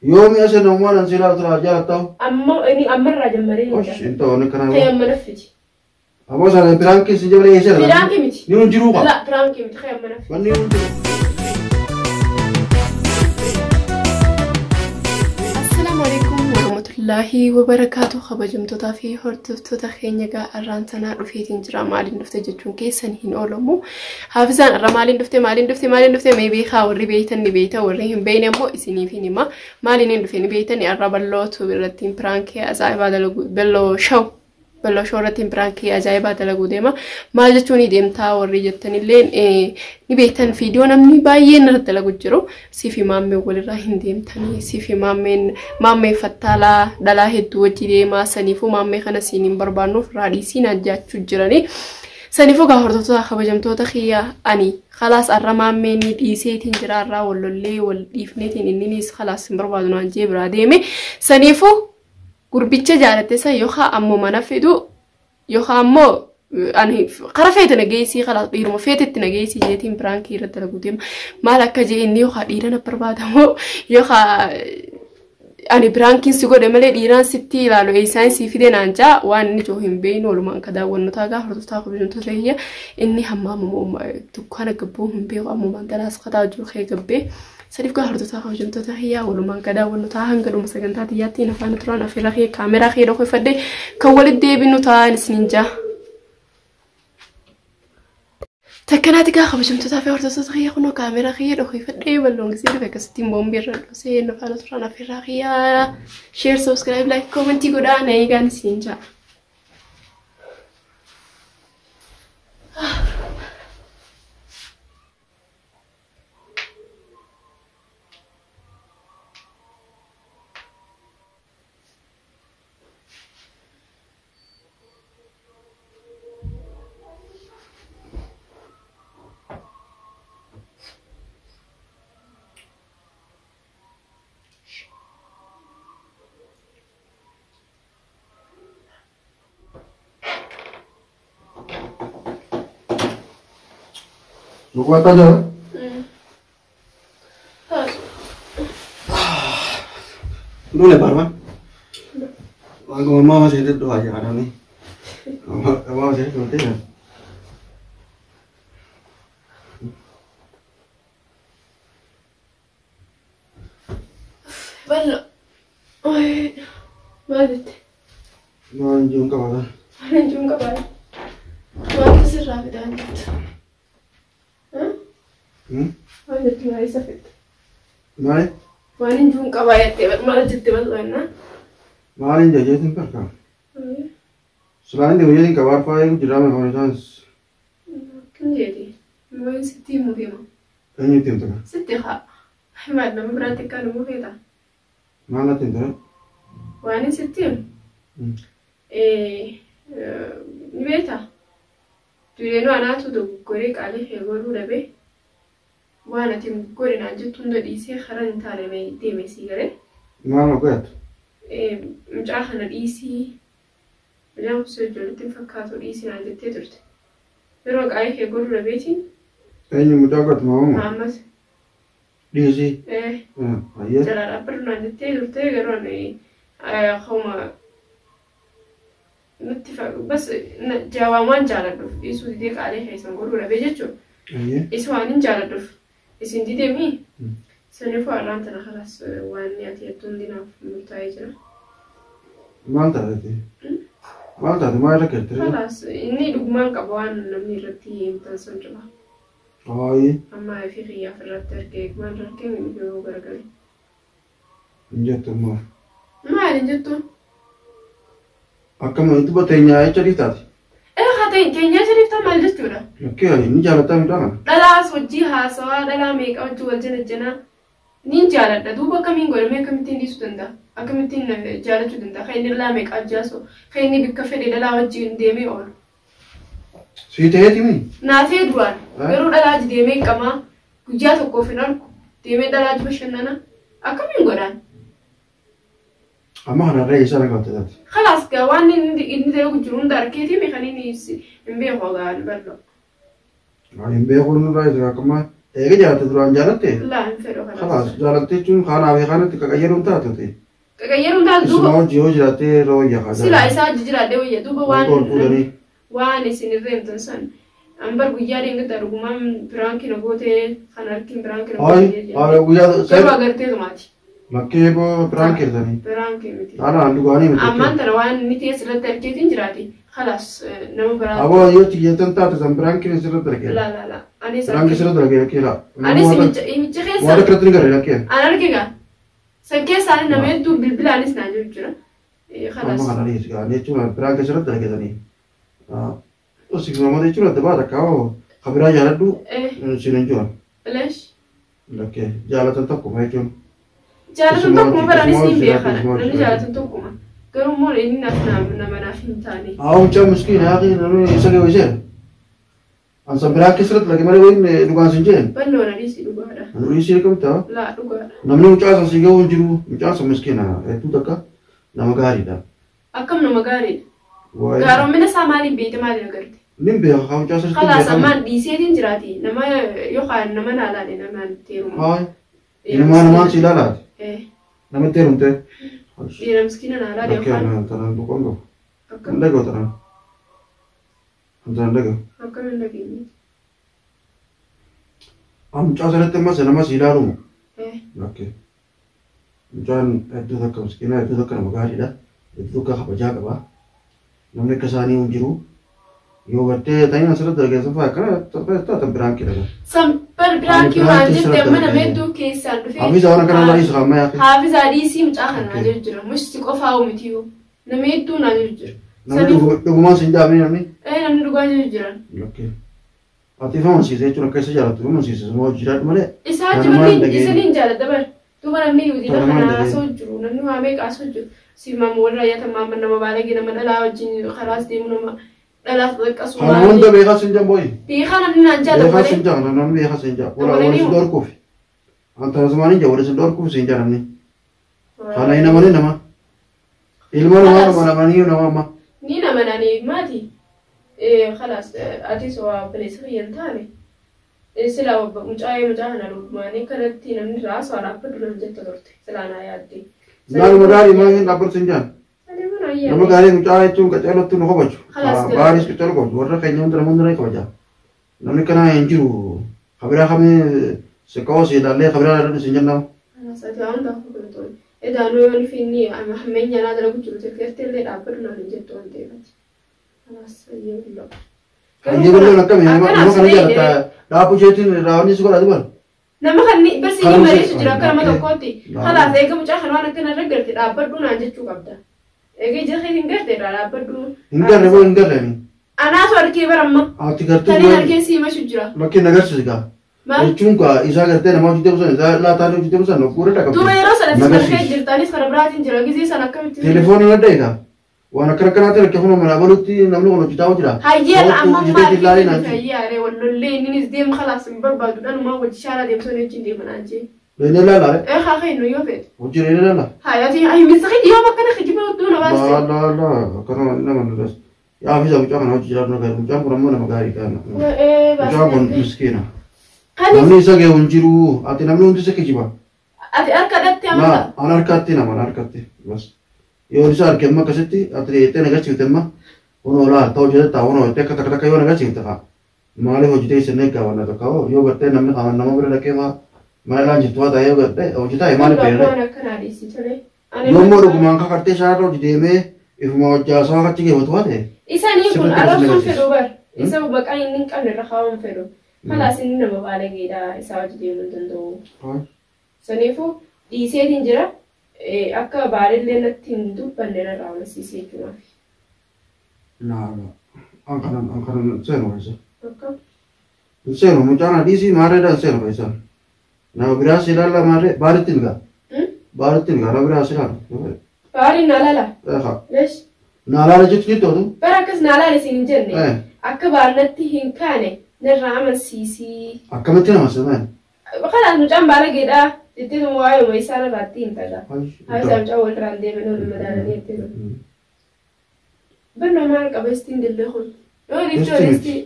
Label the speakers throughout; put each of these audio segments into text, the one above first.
Speaker 1: يومي أصلا وما ننزل ترى جالتهم
Speaker 2: أما إني أمر راجل مريض
Speaker 1: وش أنت هونك أنا
Speaker 2: خيام منفذي
Speaker 1: أبغى أنا برانكي سجل لي إيش
Speaker 2: برانكي متي
Speaker 1: نيون جروبا
Speaker 2: لا برانكي متي خيام منفذي
Speaker 1: ونيون
Speaker 2: السلام عليكم ورحمة الله وبركاته خبجمتوتا في هرتفتوتا خينيغا أرانتنا رفيتين جرا مالين دفته جتون كيسان هين أولمو حافظان أرى مالين دفته ميبي خاوري بيتن نبيتا وريهم بينمو إسيني فيني ما مالين دفته نبيتن أرى بلوتو براتين برانكي أزايبا دلقو بلو شورتين برانكي أجايبا دلقو ديما مال جتوني ديمتا وري جتن اللين نبيتن فيديو نمني باين ردلقو جرو سيفي مامي ولراهن ديمتاني سيفي مامي فتالا دلا هدو وجي ديما سنيفو مامي خانا سينين بربانو فرادي سينا جاتشو جراني سنيفو غاهردوتا خبجمتوتا خيا أني خلاص أرى مامي نديسيتين جرارا واللولي والديفنيتين إنينيس خلاص بربادو نانجي براديمي سنيفو قربيتش جارتسا يوخا أمو منافدو يوخا أمو أنا قرفت نجيسي خلاص ديرو فاتت نجيسي جيتين برانكي ردلقو ديما مالك جي إني يوخا ديرنا بربادمو يوخا أنا برانكين سيقول دملي ديران ستي لالو إيسان سيفيدين أنجا وان نجوهم بين ولمان كدا ونتاقا هردوتاقو بجنتو لهي إني همام تكوانا قبوهم بيو أمو من دلاس قدا جو خي قبي سريف كهر تتاخذ جنتو تهيا ولما كذا ونتاهن قالوا مسكن تاتياتي نفان ترانا في رخي كاميرا خير أخوي فدي كولد دي بنوتان سنينجا تكنات كاخذ جنتو تافي ورد تتخيا خنو كاميرا خير أخوي فدي بلون كثير بكستين بومبير سين نفان ترانا في رخي شير سبسكرايب لايك كومنتي قدا نيجان سنينجا
Speaker 1: Lupa aja. Dulu lebar mah. Aku mau masih itu doa aja ada nih. Kamu masih itu nanti ya.
Speaker 2: Bello. Oi. Madet.
Speaker 1: Manjung kawan.
Speaker 2: Manjung kawan. Mana sih rapi dan itu. Mana tu mari safet.
Speaker 1: Mari.
Speaker 2: Mana jung kabayat tebal, mana jette bal na.
Speaker 1: Mari jadi tempat kau. Selain itu jadi kabar apa yang tidak memang chance.
Speaker 2: Kan jadi. Mau seti mungkin mah.
Speaker 1: Ini tim tu kan.
Speaker 2: Seti ha. Hemat nama berarti kan mungkin tak.
Speaker 1: Mana tim tu?
Speaker 2: Mana seti? Ni beta. Tu ni anak tu tu korek alih hegoru rabe. وانا تيم كورين عن جد تندو ديسي خرج تاني مي ديمي سيجارة
Speaker 1: ما قلت
Speaker 2: مش عارفة ديسي بجام سجل تيم فكاتو ديسي عن جد تدرت بروق عايك يقول ربيتين
Speaker 1: أني متأكد ما هو
Speaker 2: محمد
Speaker 1: ديسي
Speaker 2: أيه ترى رابرنا عن جد تدرت يقولون خوما نتفق بس جوامان جالدوف يسوع ديك عليه هيسون قولوا ربيجتشو يسوع نين جالدوف إسين دي دمي سنفو أرانتنا خلاص واني أتيتون دينا مرتايجنا
Speaker 1: ما تعرفي ما ركبت
Speaker 2: خلاص إني لقمان كبوان نمني رتي إمتى سنجبا
Speaker 1: أي
Speaker 2: أما في خيا في الرتر كيك ما ركين من جو غرغري
Speaker 1: نجت ما
Speaker 2: نجتو
Speaker 1: أكمل أنت بتنيا أي شريطة
Speaker 2: خاتين كينيا شريفتا مالجتورا
Speaker 1: لكيه نجارة مدانا
Speaker 2: دلا سوجيها سوا دلا ميك أو جوال جنة نين جالة دوبا كمين قول ميك كمتين دي سودندا أكمتين جالة سودندا خيني لا ميك أجاسو خيني بكفي دلا وجي ديمي أول
Speaker 1: سويته تيمي
Speaker 2: ناتي دوان غيرو دلا ديمي كما كجاتو كوفينال ديمي دلا جبشننا أكمين قولان
Speaker 1: أما أنا رئيس أنا قلت ذات
Speaker 2: خلاص كوان إن ده وجرون داركيتي مخاني نيس نبيه خالد برضو
Speaker 1: يعني بيقولون رئيس كمان إيه جالت دران جالت
Speaker 2: لا انفرو
Speaker 1: خلاص جالت تجون خان أبي خانت كغيرون تاتو تي
Speaker 2: كغيرون تاتو
Speaker 1: اسمه جيو جالت رويا خا
Speaker 2: سلا إسا جرا دوية دوبا
Speaker 1: وان
Speaker 2: وان سنرين تنسان أمبر بيجاري إنك ترومام برانكي نقوته خناركين برانكي
Speaker 1: أي أنا ويا
Speaker 2: كيف أقدر تغماتي
Speaker 1: مكيب برانكي ثاني
Speaker 2: برانكي متي
Speaker 1: أنا عنده قاني متي
Speaker 2: أما أنت روان نتي سر تركيتين جراتي خلاص نمو برانكي
Speaker 1: أبغى يوتي يتنتا تزم برانكي سر تركي
Speaker 2: لا أنا سر
Speaker 1: برانكي سر تركي كيلا
Speaker 2: أنا سمعت خير
Speaker 1: وارد كرتني كره لكن
Speaker 2: أنا ركيكا سكير سالي نميت بالبلا أنيس ناجو جرا خلاص
Speaker 1: أما أنا ليش قال ليش ما برانكي سر تركي ثاني وسيك ما دي شو تبغى تكاو خبرة جالدو سينجون
Speaker 2: ليش
Speaker 1: لكن جالت تنتقم هاي جون
Speaker 2: جالت تنتقم براني سنين بيخنا نحن جالت تنتقم قالوا مور إني نفنا منافين تاني
Speaker 1: جا مسكين يا أخي نحن يسقي وجه أنسى براك سرت لكن ما وين دكان سنجين
Speaker 2: بلو أنا ريسي دوغارا
Speaker 1: أنا ريسي لكم تا
Speaker 2: لا دوغارا
Speaker 1: نمني مجاز سيجا ونجرو مجاز مسكينة إتو دكا نمغاري دا
Speaker 2: أكم نمغاري قالوا من سامالي بيت ما نقدر
Speaker 1: نم بيا خاو جاس
Speaker 2: خلاص أمان ديسيتين جراتي نما يخان نما نالاني نما تيروم
Speaker 1: هاي نما سيلالات
Speaker 2: إيه
Speaker 1: نما تيروم تي
Speaker 2: يا مسكينة نالاني
Speaker 1: أوكي أنا ترى بكونغو ندعو ترى أنت ندعو
Speaker 2: أكم ندعيني
Speaker 1: جاس رت ما سنما سيلالوم
Speaker 2: إيه
Speaker 1: أوكي جان إتو دكا مسكينة إتو دكا نمغاري دا إتو دكا خبجا كبا نمني كساني ونجرو yoo gartee ta'in asirratti argeessan fa'aa akkana taatan biraan kidhaga.
Speaker 2: Sampar biraan kii waan jettee mana meedduu keessaan dhufee.
Speaker 1: Hafiza waan akkanaa laa isa hamma yaaqe.
Speaker 2: Hafiza adiisii mucaa kanaa jira musti qofaa uumitiyu nama hedduu naa jira.
Speaker 1: Namni dhugumaan siin jaamee namni.
Speaker 2: Namni dhugaa jira.
Speaker 1: Ati fa mansiise jechuun akka isa jaallattu mansiise moo jiraadhu malee.
Speaker 2: Isaa jiruun isaniin jaalladha bar. Duuba namni yuudina kanaa haasoo jiru namni waa meeqa haasoo jiru. Simaam warra yaatamaa nama baalagee nama dhalaa wajjin karaas deemu nama. لا تذكر
Speaker 1: أنا وين ده بيخاف سنجام بوي
Speaker 2: بيخاف ننجا
Speaker 1: بيخاف سنجام أنا نام بيخاف سنجام ولا سندور كوفي أنت زماني جا ولا سندور كوفي سنجام نمني أنا هنا ماني نما إلمان ما ماني نما
Speaker 2: نينا مناني ماتي خلاص أتي سوا بليس خيان تاني سلا مجاهنا لو ماني كرتي نمني راس ولا بدل نجت تدرتي سلا أنا يادي
Speaker 1: لا مداري ما ين دبر سنجام nama gaarii mucaa jechuun qaceelottu nu kabaju baaris qaceelu kabaju warra keenya hunda nama hunda ni kabaja namni kana hin jiru kabiraa kamii siqoo si ilaallee kabiraa irra dhisin jennama.
Speaker 2: Sati waan gaafa kulatoon edaanuu yoo finni hammeenya naa dalagu jiru teekteertillee dhaabbatu naan hin jettu waan ta'eefati. Kanaas hayyee bulloo.
Speaker 1: Hayyee bulloon akkami nama kana jaalatta dhaabbuu isheetiin raawwanni si godhatu bara.
Speaker 2: Nama kan barsiisni mariisu jira akka nama tokkootti kalaas eega mucaa kan waan akkana irra galti dhaabbadhu naan jechuu qabda. Egaa jira hingarte dhaabbadhu.
Speaker 1: Hingarre moo hingarre mi?
Speaker 2: Anaatu arkee baramma.
Speaker 1: Ati gartuu
Speaker 2: tani arkee siima shujjira.
Speaker 1: Makkeen agarsiisi gaa. Jechuun kaa isaa gartee nama hojii deemusan isaa laataan hojii deemusan nokkuura dhaqabdu.
Speaker 2: Duuba yeroo sanatti marfee jirtaanis karaa biraatiin jira gizee san akkamitti.
Speaker 1: Telefooniin adda egaa. Waan akkana akkanaatti rakkee kun mana baluutti namni kun hojjetaa jira.
Speaker 2: Hayyee amma maal hayyee wallollee innis deemu khalaas hin barbaadu dhanumaa wajji shaaraa deemsoo wajjin deeman anjee.
Speaker 1: Leenee laala.
Speaker 2: Haa keenyu yoo fedhe.
Speaker 1: Hojii leenee laala.
Speaker 2: Hayyati ayi misaki yoo makkana khijiba duuna baasti.
Speaker 1: La akkana nama ndas. Yaa fi mucaa kana hojii jiraatu nagaa mucaan kun ammoo nama gaarii kana. Mucaan kun miskiina. Namni isa gahee hin jiru ati namni hundi isa kijiba.
Speaker 2: Ati harka dhatti amma.
Speaker 1: An harkatti nama an harkatti bas. Yoo isa harkee amma akkasitti ati deettee nagachiifte amma kunoo laal ta'uu jedhetta kunoo itti akka takka yoo nagachiifte kaa. Maaliif hojii teessee neeggaa waan tokko yoo gartee namni qaama nama bira dhaqee maa maal jirtu waa ta'ee yoo gartee hojii taa'e maaliif beekne. Yommuu dhugumaan kakartee shaarra hojii deemee ifuma hojjaasaa achi geeffatu waa ta'e.
Speaker 2: Isaanii kun arrabsuun fedhu bar. Isa baqaa inni hin qabne irra kaa'uun fedhu. Kalaas inni nama baalageedha isaa hojii deemuu danda'u. Saniifuu dhiiseetiin jira akka baalillee natti hin dubbanne irra raawwasiisee jechuudha.
Speaker 1: Ankanan seenu keessa. Seenu mucaan dhiisii maareedhaan seenu keessa. Nama biraas ilaalla maaree baaritti migaa. Baaritti migaa nama biraas ilaalla.
Speaker 2: Baariin naalala. Lees.
Speaker 1: Naalala jechuun ittootu.
Speaker 2: Bara akkas naalala isin hin jenne. Akka baarnatti hin kaane. Narraa amansiisii.
Speaker 1: Akkamitti nama seeman?
Speaker 2: Kanaaf mucaan baalageedha. Itti waa'eeuma isaa irraatti hin ta'a. Haasaa mucaa walirraan deemee nama madaalanii itti jiru. Barnoo maal qaba istiin dillee kun? Yoo dhiiftuu dhiistii.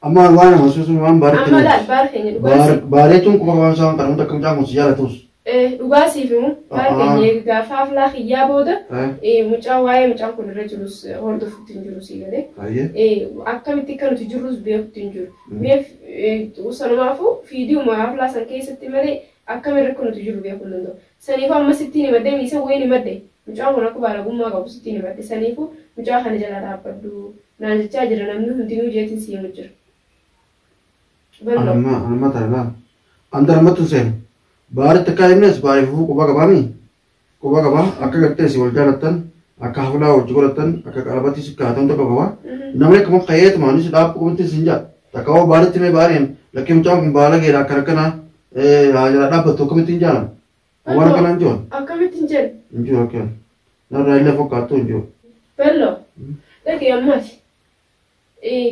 Speaker 1: أما وانا مسوس من بارك
Speaker 2: أما لا بارك يعني
Speaker 1: باركتم كم كمان سام كلام تكمل جامو سجارة توس
Speaker 2: dhugaasii fi baarkeenye gaafa aflaa xiyyaa booda mucaa waa'ee mucaan kun irra jirus hordofutti hin jiru sii galee akkamitti akka nuti jirrus beekutti hin jiru. Meef sanumaafuu fiidiyooma aflaa san keessatti malee akkamirra akka nuti jiru beekuu hin danda'u. Saniifuu amma sittiin himadde miisa wayii himadde mucaan kun akka baalagummaa qabu sittiin himadde saniifuu mucaa kana jala dhaabbadhu naan jechaa jira namni hundinuu jeetiin sii himu jira.
Speaker 1: Anamma taala andaramatu seenu. Baari takkaayimnes baari fufuu quba qabaami quba qaba akka gartee si wal jaalatan akka haflaa wajji godhatan akka qalabatii si kaatan tokko qaba namni akkuma qayyeetu maanis dhaabbu qubatti sin jaa takkawoo baaritti mee baariin lakkee mucaan kun baala geedha akka rakkana haajala dhaabbattu akkamitti hin jaalan waan akkana hin jiru
Speaker 2: akkamitti hin jiru
Speaker 1: hin jiru akka narraa illee fakkaattu hin jiru.
Speaker 2: Bello dhaqee ammaati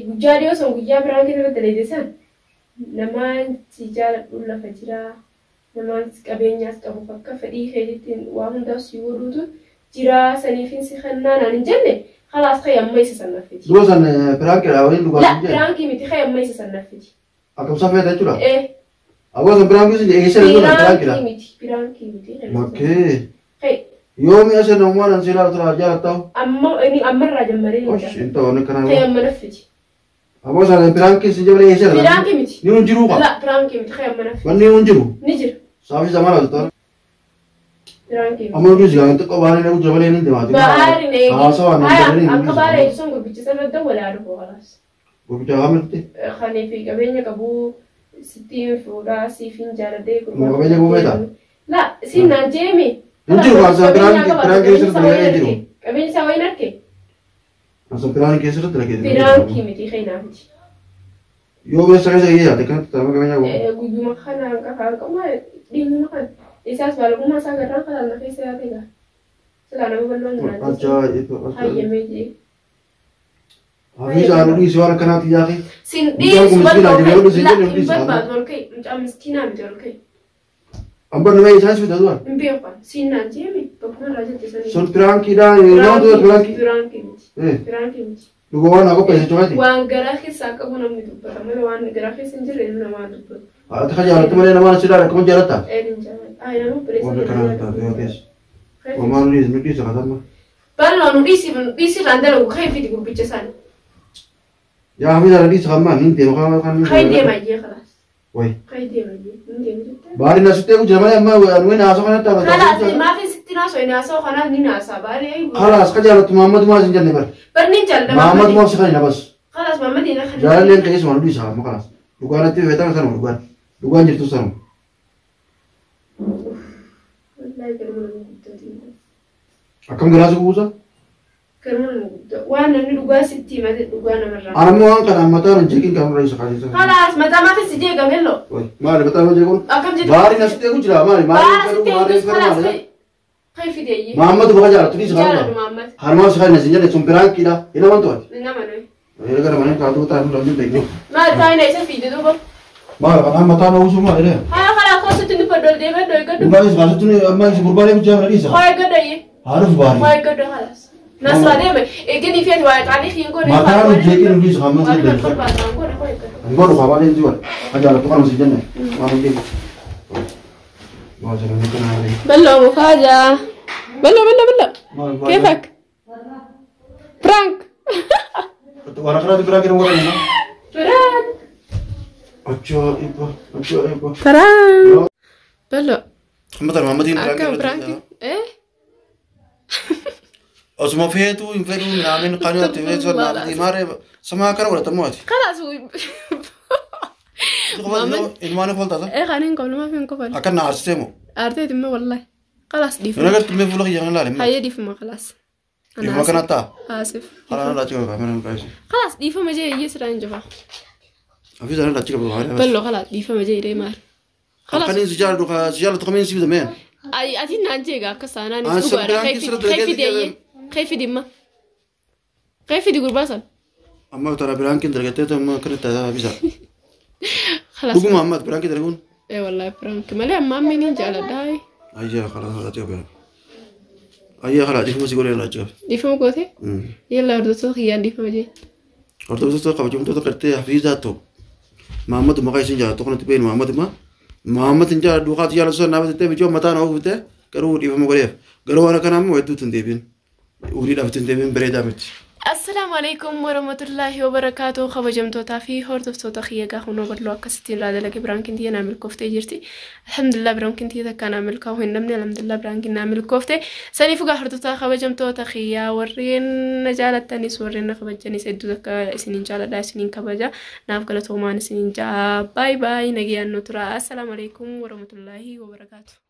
Speaker 2: guyyaa dhiyoo san guyyaa biraan keessa televiisan namaan si jaaladhu lafa jiraa. Namaan qabeenyaas qabu akka fedhii keetiin waa hundaas yoo duutu jira saniifin si kannaan hin jenne khalaas khay amma isa sannaafiti.
Speaker 1: Dua san prank la wali duga.
Speaker 2: La prank miti khay amma isa sannaafiti.
Speaker 1: Akam sa feta chula? Awas prank si ese la prank la.
Speaker 2: Prank miti.
Speaker 1: Okay.
Speaker 2: Khay
Speaker 1: yomi ase no mwana sila tra jara taw.
Speaker 2: Amma raja mare.
Speaker 1: Osh into ne kana.
Speaker 2: Khay amma nafiti.
Speaker 1: Awas ala prank si jabale ese la.
Speaker 2: Prank miti.
Speaker 1: Ni unjiru ka?
Speaker 2: La prank miti khay amma nafiti.
Speaker 1: Wanni unjiru?
Speaker 2: Nijir.
Speaker 1: Sabi zaman ada tu.
Speaker 2: Prank miti.
Speaker 1: Amal tu jangan tu kau bahari ni jabale ni dema.
Speaker 2: Bahari ni.
Speaker 1: Sawa ni jabale ni.
Speaker 2: Akka bahari itu sungguh bicara sama dah wala ada khalas.
Speaker 1: Bicara hamil tu.
Speaker 2: Khani fi kabenya kabu sitin fura sifin jarade.
Speaker 1: Mau kabenya kabu beda?
Speaker 2: La si najemi.
Speaker 1: Unjiru masa prank kesir tu lagi unjiru.
Speaker 2: Kabenya sawai nak?
Speaker 1: Masa prank kesir tu lagi.
Speaker 2: Prank miti khay nafiti.
Speaker 1: Yo biasa kerja iya, dekat sama kabenya kabu.
Speaker 2: Guju makanan kakak kamu dingin makan. Isas balik rumah saya gerang kalau nak saya tega. Selalu belum nanti.
Speaker 1: Aja itu.
Speaker 2: Hai meji.
Speaker 1: Habis anu di suara kena tiada ke?
Speaker 2: Sindi
Speaker 1: sebab
Speaker 2: sebab dorkai, macam miskin am dorkai.
Speaker 1: Ambar nama isa sudah tuan.
Speaker 2: Mimpi apa? Sinan je mi. Pokoknya raja tersani.
Speaker 1: Son prank ida, yang tu prank.
Speaker 2: Prank ini.
Speaker 1: Lugu wan aku pesen coba ti.
Speaker 2: Wan gerahi saka guna mi tu. Pertama wan gerahi sendiri ini nama tu.
Speaker 1: Ah, tak jalan tu mana nama sudah, kamu jalan tak?
Speaker 2: Jalan. Ay, nama presiden.
Speaker 1: Oh, dekat tak, ya guys. Mama nulis sangat sama.
Speaker 2: Baru nulis randa lagu khay video grup bicasan.
Speaker 1: Ya, habis ada di sama ni demo kan.
Speaker 2: Khay dia maji kelas.
Speaker 1: Woi.
Speaker 2: Khay dia maji.
Speaker 1: Bari nasi teh aku jalan amma anu ni asal kan tak.
Speaker 2: Kelas maaf sitina so ini asal kana ni nasa bari.
Speaker 1: Kelas kerja tu Muhammad masih jalan ber.
Speaker 2: Berni jalan.
Speaker 1: Muhammad mau sekali nabas.
Speaker 2: Kelas Muhammad ini nak.
Speaker 1: Jalan yang kayak semua di sama kelas. Dugaan nanti betang sana dugaan. Dugaan jadi tu sana. Akam gelas aku usah.
Speaker 2: Kerana wana ni dugaan sitti mati dugaan nama.
Speaker 1: Aramu ang kana mata orang jekin kamu rai sekali.
Speaker 2: Kelas mata mati si je gamelo.
Speaker 1: Mari betul aja kon.
Speaker 2: Akam jadi.
Speaker 1: Bari nasi teh aku jalan mari.
Speaker 2: Mari kelas. Khay video ye.
Speaker 1: Muhammad bukan jalan tu di sana.
Speaker 2: Jalan Muhammad.
Speaker 1: Harman sekali nasi jadi sumpiran kita. Ina mantu.
Speaker 2: Ina mana?
Speaker 1: Ina kan mana kau tu tak ada lagi.
Speaker 2: Mari tahu ni saya video tu bang.
Speaker 1: Mari kana mata mau semua ini.
Speaker 2: Hai kalau kau setuju padol deh doi kado.
Speaker 1: Bukan sekarang tu ni amma isi berbalik macam mana ni sah.
Speaker 2: Hai kado ye.
Speaker 1: Harus bari.
Speaker 2: Hai kado halas. Nasra deh me. Ini fiat wajah tadi yang kau ni.
Speaker 1: Mata orang jekin di sana masih
Speaker 2: Hari
Speaker 1: ada.
Speaker 2: kau pasang kau nak kau kado.
Speaker 1: Baru kawan ini jual. Ajar tu kan masih jenis. Mana dia? Mau jalan ni kena lagi.
Speaker 2: Bello mufaja. Bello. كيفك؟ برانك.
Speaker 1: وانا خلاتي براكي نقول لنا.
Speaker 2: فران.
Speaker 1: عجائب.
Speaker 2: فران. بلو.
Speaker 1: مثلا محمدين
Speaker 2: براكي. براكي. إيه؟
Speaker 1: اسمه فيتو ينفلو من عامين قانون تيفيز ولا دي ماري سما كان ولا تموت.
Speaker 2: خلاص هو.
Speaker 1: إنوانه فلتا ده.
Speaker 2: إيه خلينا نقول ما في نقول.
Speaker 1: أكن أرسمه.
Speaker 2: أرتي دم والله. خلاص ديف.
Speaker 1: أنا قلت لي فلوس يجينا لا.
Speaker 2: هاي ديف ما خلاص.
Speaker 1: أنا ما كان تا.
Speaker 2: آسف.
Speaker 1: خلاص لا تجيب كمان كويس.
Speaker 2: خلاص ديف ما جاي يسرع نجفا.
Speaker 1: أفيز أنا لا تجيب بهاي.
Speaker 2: بلو خلاص ديف ما جاي ريمار.
Speaker 1: خلاص. كان يسجل دوكا سجل تخمين سيف زمان.
Speaker 2: أي أتين نانجيغا كسانا نسوبر خايف دي ما. خايف دي قرباسا.
Speaker 1: أما ترى برانكين درجته ما كنت هذا أفيز.
Speaker 2: خلاص.
Speaker 1: بقول محمد برانكين درجون.
Speaker 2: إيه والله برانك مالي أمام مني جالا داي.
Speaker 1: أيه خلاص لا تجيب. أيه خلاص ديف مسيقول لا تجيب.
Speaker 2: ديف ما قوتي؟ يلا أردت خيان ديف ما جاي.
Speaker 1: هردوسة قبجمتو تقرتي حفيزاتو محمد ما قايسين جا تقنت بين محمد إن جا دوقات يا لسه نابت تبي جو متان أو بته كرو دي فما قريب كرو أنا كنام ودو تندبين وريد أفتندبين بريدا مت
Speaker 2: السلام عليكم ورحمة الله وبركاته خبجمتو تافي هردفتو تخيجا هونو بدلو أكستين لا دلك برانكين دي نعمل كفتة جرتي الحمد لله برانكين دي ذكر نعمل كوهن نمني الحمد لله برانكين نعمل كفتة سني فوق هردفتو خبجمتو تخيا ورين نجالة تانيس ورين خبجني سيدو ذكر سنين جالة دا سنين كبجا نافقلتو مان سنين جا باي باي نجي النطرة السلام عليكم ورحمة الله وبركاته.